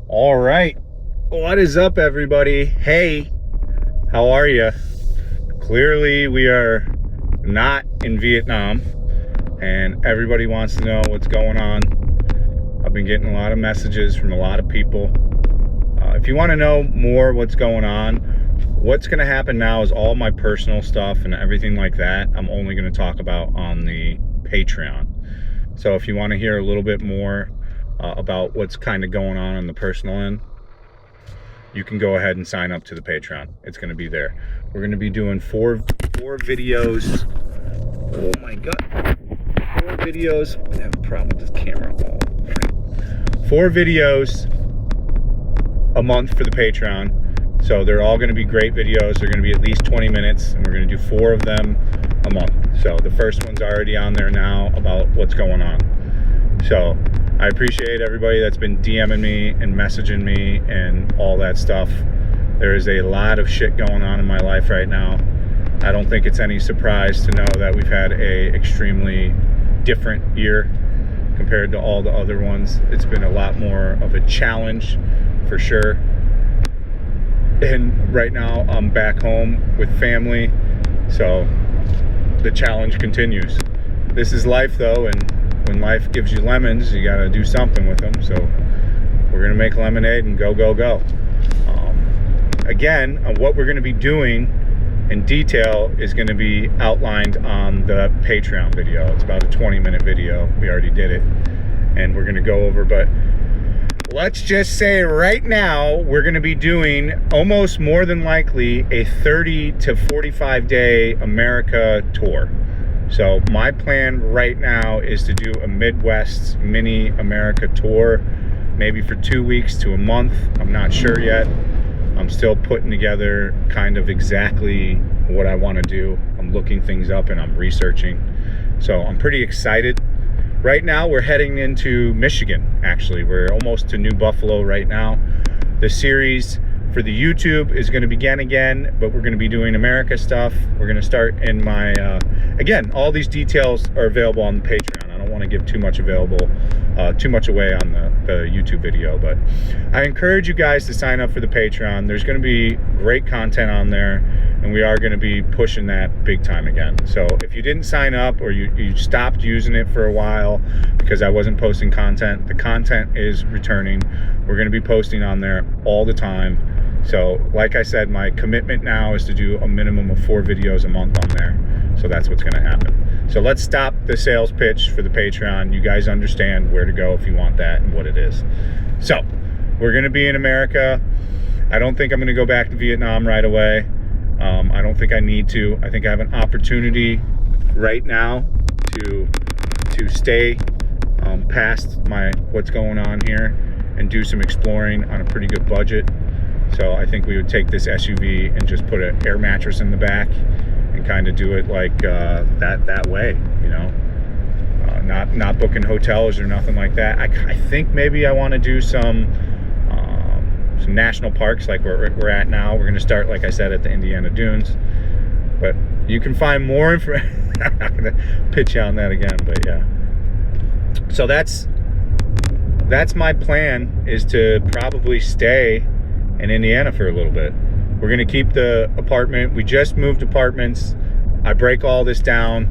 All right, what is up, everybody? Hey, how are you? Clearly we are not in Vietnam, and everybody wants to know what's going on. I've been getting a lot of messages from a lot of people. If you want to know more what's going on, what's going to happen now is all my personal stuff and everything like that I'm only going to talk about on the Patreon. So if you want to hear a little bit more about what's kind of going on the personal end, you can go ahead and sign up to the Patreon. It's going to be there. We're going to be doing four videos. Oh my god, 4 videos. I have a problem with this camera. 4 videos a month for the Patreon. So they're all going to be great videos. They're going to be at least 20 minutes, and we're going to do 4 of them a month. So the first one's already on there now about what's going on. So I appreciate everybody that's been DMing me and messaging me and all that stuff. There is a lot of shit going on in my life right now. I don't think it's any surprise to know that we've had a extremely different year compared to all the other ones. It's been a lot more of a challenge for sure. And right now I'm back home with family, so the challenge continues. This is life though, and when life gives you lemons, you got to do something with them. So we're going to make lemonade and go. Again, what we're going to be doing in detail is going to be outlined on the Patreon video. It's about a 20-minute video. We already did it, and we're going to go over, but let's just say right now we're going to be doing almost more than likely a 30 to 45 day America tour. So my plan right now is to do a Midwest mini America tour, maybe for 2 weeks to a month. I'm not sure yet. I'm still putting together kind of exactly what I want to do. I'm looking things up and I'm researching. So I'm pretty excited. Right now we're heading into Michigan, actually. We're almost to New Buffalo right now. The series for the YouTube is going to begin again, but we're going to be doing America stuff. We're going to start in my, again, all these details are available on the Patreon. I don't want to give too much away on the YouTube video, but I encourage you guys to sign up for the Patreon. There's going to be great content on there, and we are going to be pushing that big time again. So if you didn't sign up or you stopped using it for a while because I wasn't posting content, the content is returning. We're going to be posting on there all the time. So like I said, my commitment now is to do a minimum of 4 videos a month on there. So that's what's going to happen. So let's stop the sales pitch for the Patreon. You guys understand where to go if you want that and what it is. So we're going to be in America. I don't think I'm going to go back to Vietnam right away. I don't think I need to. I think I have an opportunity right now to stay past what's going on here and do some exploring on a pretty good budget. So I think we would take this SUV and just put an air mattress in the back and kind of do it like that way, you know, not booking hotels or nothing like that. I think maybe I want to do some national parks like we're at now. We're going to start, like I said, at the Indiana Dunes, but you can find more information. I'm not going to pitch you on that again, but yeah. So that's my plan, is to probably stay in Indiana for a little bit. We're going to keep the apartment. We just moved apartments. I break all this down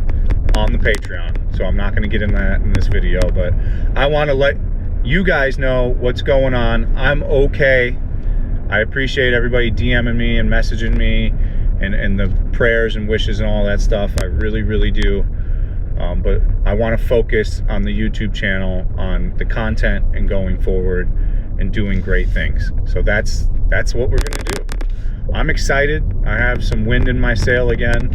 on the Patreon, so I'm not going to get in that in this video, but I want to let you guys know what's going on. I'm okay. I appreciate everybody DMing me and messaging me and the prayers and wishes and all that stuff. I really do. But I want to focus on the YouTube channel, on the content, and going forward and doing great things. So that's what we're going to do. I'm excited. I have some wind in my sail again.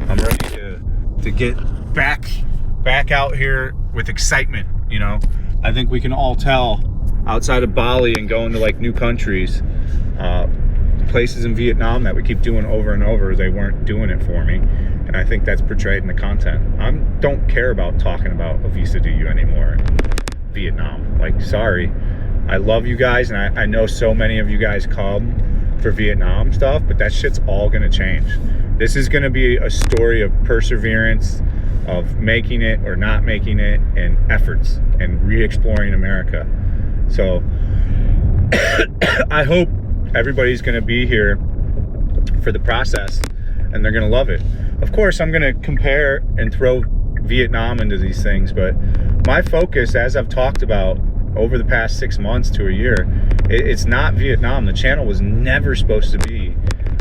I'm ready to get back out here with excitement, you know. I think we can all tell, outside of Bali and going to like new countries, places in Vietnam that we keep doing over and over, they weren't doing it for me. And I think that's portrayed in the content. I don't care about talking about a visa to you anymore in Vietnam. Like, sorry. I love you guys, and I know so many of you guys come for Vietnam stuff, but that shit's all gonna change. This is gonna be a story of perseverance, of making it or not making it, and efforts, and re-exploring America. So I hope everybody's going to be here for the process and they're going to love it. Of course, I'm going to compare and throw Vietnam into these things, but my focus, as I've talked about over the past 6 months to a year, it's not Vietnam. The channel was never supposed to be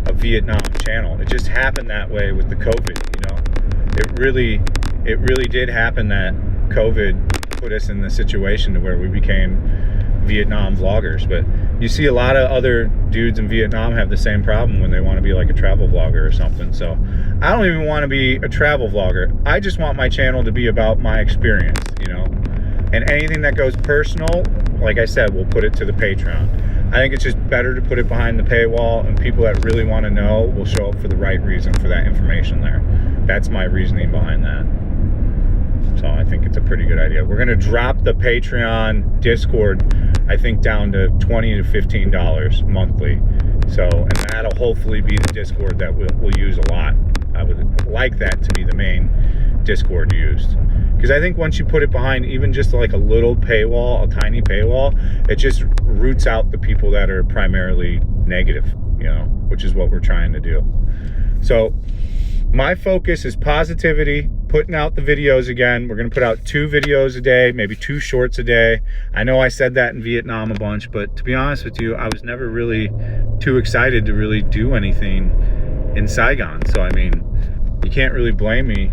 a Vietnam channel. It just happened that way with the COVID, you know. It really did happen that COVID put us in the situation to where we became Vietnam vloggers. But you see a lot of other dudes in Vietnam have the same problem when they want to be like a travel vlogger or something. So I don't even want to be a travel vlogger. I just want my channel to be about my experience, you know. And anything that goes personal, like I said, we'll put it to the Patreon. I think it's just better to put it behind the paywall, and people that really want to know will show up for the right reason for that information there. That's my reasoning behind that. So I think it's a pretty good idea. We're going to drop the Patreon Discord, I think, down to $20 to $15 monthly. So, and that'll hopefully be the Discord that we'll use a lot. I would like that to be the main Discord used. Because I think once you put it behind even just like a little paywall, a tiny paywall, it just roots out the people that are primarily negative, you know, which is what we're trying to do. So my focus is positivity, putting out the videos again. We're going to put out 2 videos a day, maybe 2 shorts a day. I know I said that in Vietnam a bunch, but to be honest with you, I was never really too excited to really do anything in Saigon. So, I mean, you can't really blame me.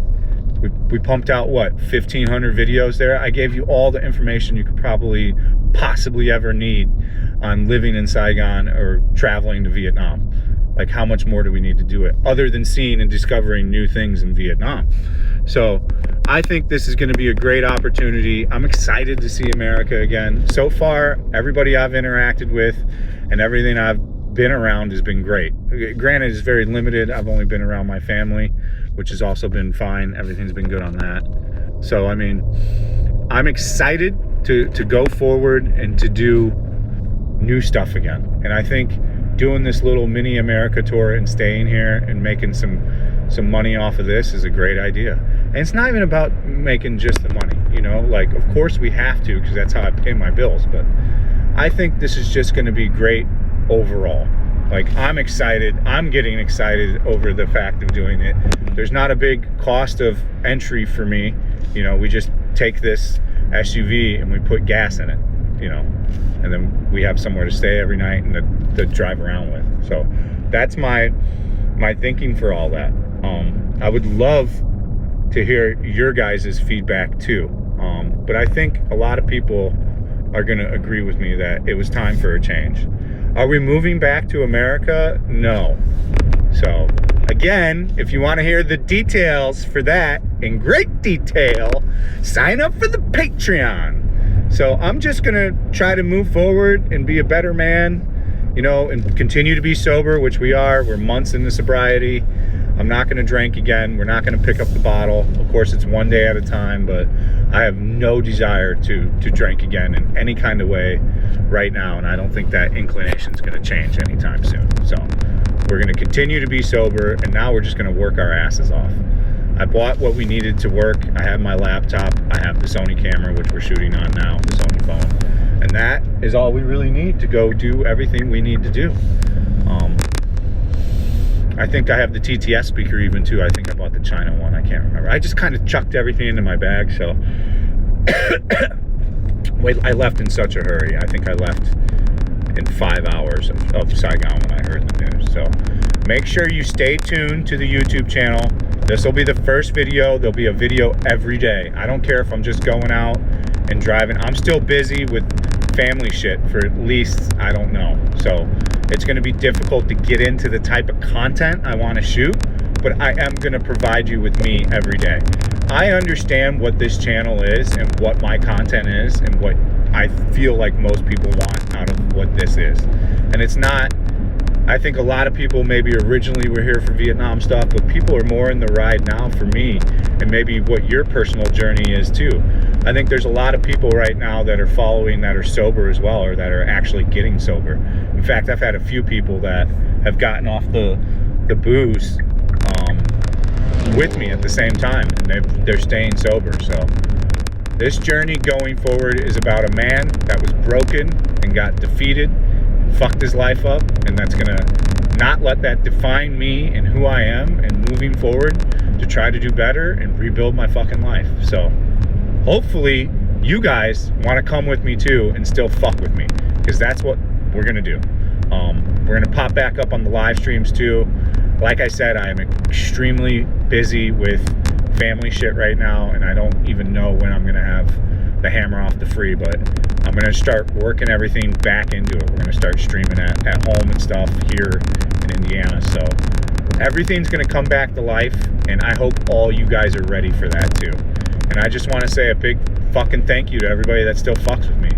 We pumped out, what, 1,500 videos there? I gave you all the information you could possibly ever need on living in Saigon or traveling to Vietnam. Like, how much more do we need to do it other than seeing and discovering new things in Vietnam? So I think this is going to be a great opportunity. I'm excited to see America again. So far, everybody I've interacted with and everything I've been around has been great. Granted, it's very limited. I've only been around my family, which has also been fine. Everything's been good on that. So, I mean, I'm excited to go forward and to do new stuff again. And I think doing this little mini America tour and staying here and making some money off of this is a great idea. And it's not even about making just the money, you know, like, of course we have to, because that's how I pay my bills, but I think this is just going to be great overall. Like, I'm excited. I'm getting excited over the fact of doing it. There's not a big cost of entry for me. You know, we just take this SUV and we put gas in it, you know, and then we have somewhere to stay every night and to drive around with. So that's my thinking for all that. I would love to hear your guys' feedback too. But I think a lot of people are going to agree with me that it was time for a change. Are we moving back to America? No. So again, if you want to hear the details for that in great detail, sign up for the Patreon. So I'm just going to try to move forward and be a better man, you know, and continue to be sober, which we are. We're months into sobriety. I'm not going to drink again. We're not going to pick up the bottle. Of course, it's one day at a time, but I have no desire to drink again in any kind of way right now, and I don't think that inclination is going to change anytime soon. So we're going to continue to be sober, and now we're just going to work our asses off. I bought what we needed to work. I have my laptop. I have the Sony camera, which we're shooting on now, the Sony phone. And that is all we really need to go do everything we need to do. I think I have the TTS speaker even too. I think I bought the China one. I can't remember. I just kind of chucked everything into my bag. So wait, I left in such a hurry. I think I left in 5 hours of Saigon when I heard the news. So make sure you stay tuned to the YouTube channel. This will be the first video. There'll be a video every day. I don't care if I'm just going out and driving. I'm still busy with family shit for at least, I don't know. So it's going to be difficult to get into the type of content I want to shoot, but I am going to provide you with me every day. I understand what this channel is and what my content is and what I feel like most people want out of what this is. And it's not, I think a lot of people maybe originally were here for Vietnam stuff, but people are more in the ride now for me and maybe what your personal journey is too. I think there's a lot of people right now that are following that are sober as well, or that are actually getting sober. In fact, I've had a few people that have gotten off the booze with me at the same time, and they're staying sober. So this journey going forward is about a man that was broken and got defeated, fucked his life up, and that's gonna not let that define me and who I am, and moving forward to try to do better and rebuild my fucking life. So hopefully you guys want to come with me too and still fuck with me, because that's what we're gonna do. We're gonna pop back up on the live streams too. Like I said, I am extremely busy with family shit right now, and I don't even know when I'm gonna have the hammer off the free, but I'm gonna start working everything back into it. We're gonna start streaming at home and stuff here in Indiana. So everything's gonna come back to life, and I hope all you guys are ready for that too. And I just want to say a big fucking thank you to everybody that still fucks with me.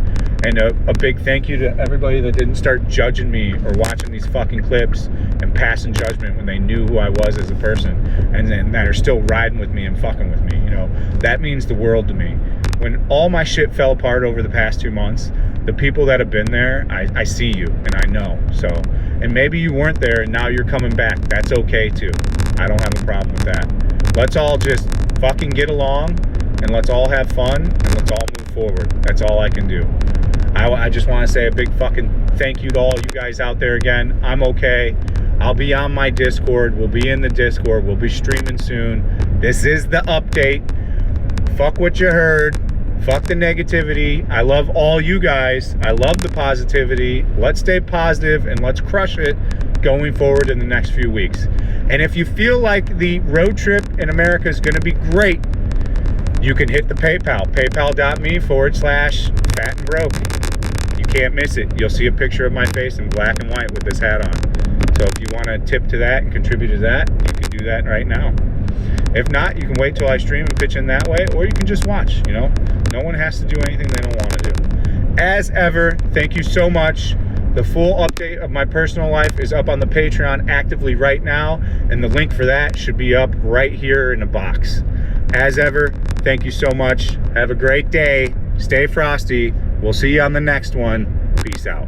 And a big thank you to everybody that didn't start judging me or watching these fucking clips and passing judgment when they knew who I was as a person, and then that are still riding with me and fucking with me. You know, that means the world to me. When all my shit fell apart over the past 2 months, the people that have been there, I see you and I know. So, and maybe you weren't there and now you're coming back. That's okay too. I don't have a problem with that. Let's all just fucking get along, and let's all have fun, and let's all move forward. That's all I can do. I just want to say a big fucking thank you to all you guys out there again. I'm okay. I'll be on my Discord. We'll be in the Discord. We'll be streaming soon. This is the update. Fuck what you heard. Fuck the negativity. I love all you guys. I love the positivity. Let's stay positive and let's crush it going forward in the next few weeks. And if you feel like the road trip in America is going to be great, you can hit the PayPal. PayPal.me/fat and broke. You can't miss it. You'll see a picture of my face in black and white with this hat on. So if you want to tip to that and contribute to that, you can do that right now. If not, you can wait till I stream and pitch in that way, or you can just watch. You know, no one has to do anything they don't want to do. As ever, thank you so much. The full update of my personal life is up on the Patreon actively right now, and the link for that should be up right here in the box. As ever, thank you so much. Have a great day. Stay frosty. We'll see you on the next one. Peace out.